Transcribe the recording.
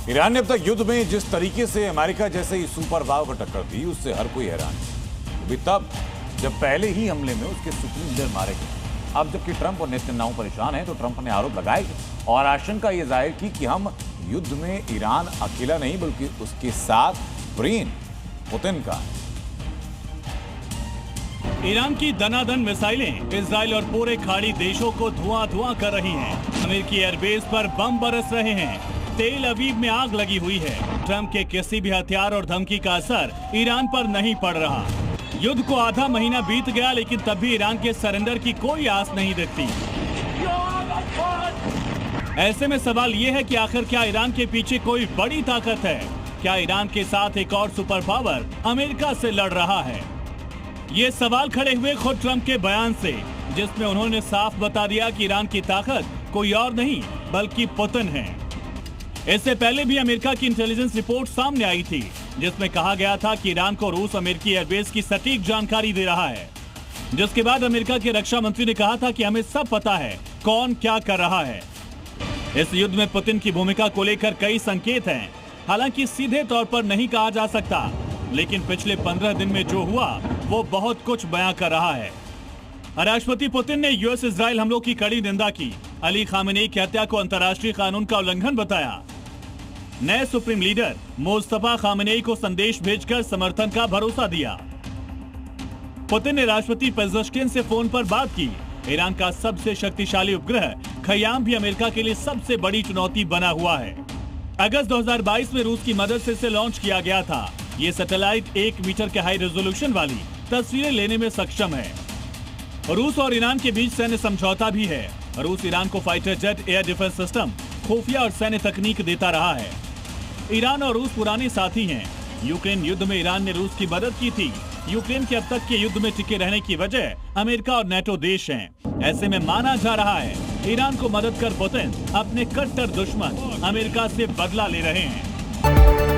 Iran ने अब तक युद्ध में जिस तरीके से अमेरिका जैसे ही सुपर पावर को टक्कर दी, उससे हर कोई हैरान है। अभी तब जब पहले ही हमले में उसके सुप्रीम लीडर मारे गए। अब जबकि ट्रंप और नेतन्याहू परेशान हैं, तो ट्रंप ने आरोप लगाए और आशंका यह जाहिर की कि हम युद्ध में ईरान अकेला नहीं बल्कि उसके साथ ब्रेन पुतिन का। ईरान की दनादन मिसाइलें इजराइल और पूरे खाड़ी देशों को धुआं कर रही हैं। अमेरिकी एयरबेस पर बम बरस रहे हैं। तेल अवीव में आग लगी हुई है। ट्रंप के किसी भी हथियार और धमकी का असर ईरान पर नहीं पड़ रहा। युद्ध को आधा महीना बीत गया, लेकिन तब भी ईरान के सरेंडर की कोई आस नहीं दिखती। ऐसे में सवाल ये है कि आखिर क्या ईरान के पीछे कोई बड़ी ताकत है? क्या ईरान के साथ एक और सुपर पावर अमेरिका से लड़ रहा है? ये सवाल खड़े हुए खुद ट्रंप के बयान से, जिसमें उन्होंने साफ बता दिया कि ईरान की ताकत कोई और नहीं बल्कि पुतिन है। इससे पहले भी अमेरिका की इंटेलिजेंस रिपोर्ट सामने आई थी, जिसमें कहा गया था कि ईरान को रूस अमेरिकी एयरबेस की सटीक जानकारी दे रहा है। जिसके बाद अमेरिका के रक्षा मंत्री ने कहा था कि हमें सब पता है कौन क्या कर रहा है। इस युद्ध में पुतिन की भूमिका को लेकर कई संकेत हैं। हालांकि सीधे तौर पर नहीं कहा जा सकता, लेकिन पिछले 15 दिन में जो हुआ वो बहुत कुछ बयां कर रहा है। राष्ट्रपति पुतिन ने यूएस इजराइल हमलों की कड़ी निंदा की। अली खामेनेई की हत्या को अंतर्राष्ट्रीय कानून का उल्लंघन बताया। नए सुप्रीम लीडर मुस्तफा खामेनेई को संदेश भेजकर समर्थन का भरोसा दिया। पुतिन ने राष्ट्रपति पेजेश्किन से फोन पर बात की। ईरान का सबसे शक्तिशाली उपग्रह खयाम भी अमेरिका के लिए सबसे बड़ी चुनौती बना हुआ है। अगस्त 2022 में रूस की मदद से इसे लॉन्च किया गया था। ये सैटेलाइट 1 मीटर के हाई रेजोल्यूशन वाली तस्वीरें लेने में सक्षम है। रूस और ईरान के बीच सैन्य समझौता भी है। रूस ईरान को fighter jet, air defence system, खुफिया और सैन्य तकनीक देता रहा है। ईरान और रूस पुराने साथी हैं। यूक्रेन युद्ध में ईरान ने रूस की मदद की थी। यूक्रेन के अब तक के युद्ध में टिके रहने की वजह अमेरिका और नेटो देश हैं। ऐसे में माना जा रहा है ईरान को मदद कर पुतिन अपने कट्टर दुश्मन अमेरिका से बदला ले रहे हैं।